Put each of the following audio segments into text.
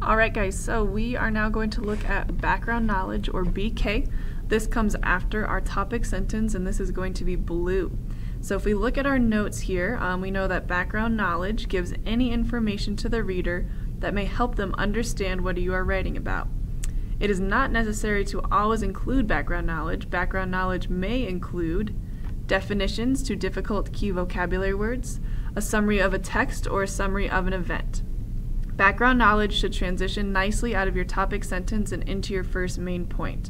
Alright guys, so we are now going to look at background knowledge, or BK. This comes after our topic sentence, and this is going to be blue. So if we look at our notes here, we know that background knowledge gives any information to the reader that may help them understand what you are writing about. It is not necessary to always include background knowledge. Background knowledge may include definitions to difficult key vocabulary words, a summary of a text, or a summary of an event. Background knowledge should transition nicely out of your topic sentence and into your first main point.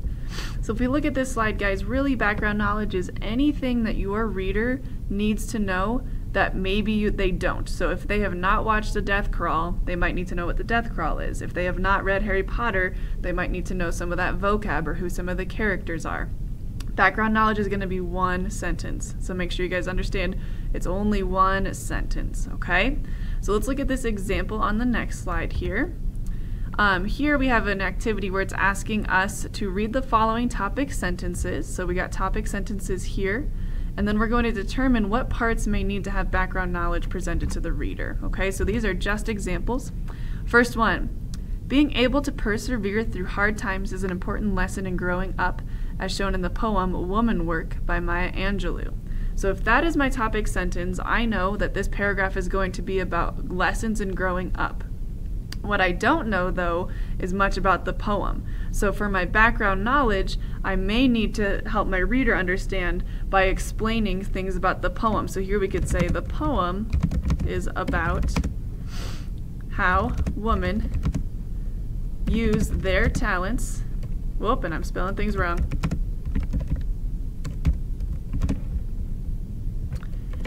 So if we look at this slide, guys, really background knowledge is anything that your reader needs to know that maybe they don't. So if they have not watched a death crawl, they might need to know what the death crawl is. If they have not read Harry Potter, they might need to know some of that vocab or who some of the characters are. Background knowledge is going to be one sentence, so make sure you guys understand it's only one sentence, okay? So let's look at this example on the next slide here. Here we have an activity where it's asking us to read the following topic sentences. So we got topic sentences here, and then we're going to determine what parts may need to have background knowledge presented to the reader, okay? So these are just examples. First one, being able to persevere through hard times is an important lesson in growing up, as shown in the poem Woman Work by Maya Angelou. So if that is my topic sentence, I know that this paragraph is going to be about lessons in growing up. What I don't know, though, is much about the poem. So for my background knowledge, I may need to help my reader understand by explaining things about the poem. So here we could say the poem is about how women use their talents. Whoop, and I'm spelling things wrong.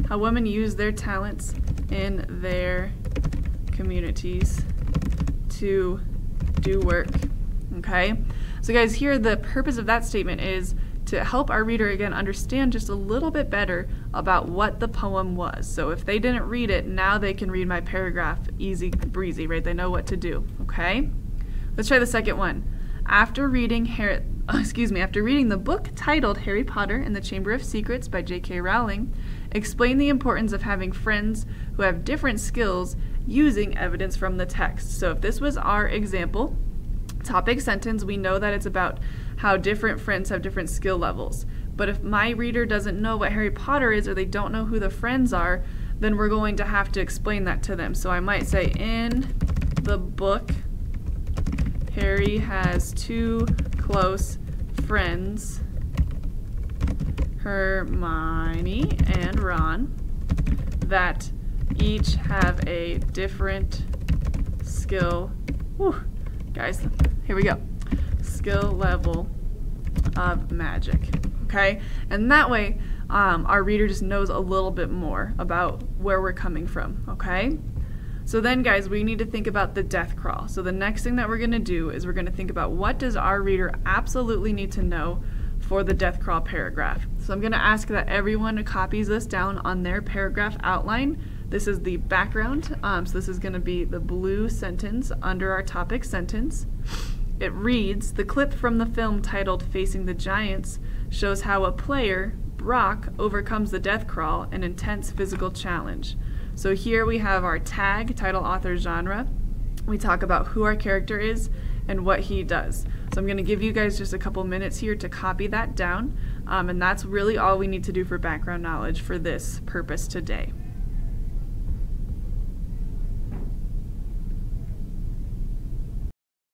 How women use their talents in their communities to do work. Okay? So guys, here the purpose of that statement is to help our reader again understand just a little bit better about what the poem was. So if they didn't read it, now they can read my paragraph easy breezy, right? They know what to do. Okay? Let's try the second one. After reading the book titled Harry Potter and the Chamber of Secrets by J.K. Rowling, explain the importance of having friends who have different skills using evidence from the text. So if this was our example topic sentence, we know that it's about how different friends have different skill levels. But if my reader doesn't know what Harry Potter is, or they don't know who the friends are, then we're going to have to explain that to them. So I might say, in the book, Harry has two close friends, Hermione and Ron, that each have a different skill, guys, here we go, skill level of magic, okay? And that way, our reader just knows a little bit more about where we're coming from, okay? So then, guys, we need to think about the death crawl. So the next thing that we're going to do is we're going to think about what does our reader absolutely need to know for the death crawl paragraph. So I'm going to ask that everyone copies this down on their paragraph outline. This is the background, so this is going to be the blue sentence under our topic sentence. It reads, the clip from the film titled Facing the Giants shows how a player, Brock, overcomes the death crawl, an intense physical challenge. So here we have our tag, title, author, genre. We talk about who our character is and what he does. So I'm going to give you guys just a couple minutes here to copy that down, and that's really all we need to do for background knowledge for this purpose today.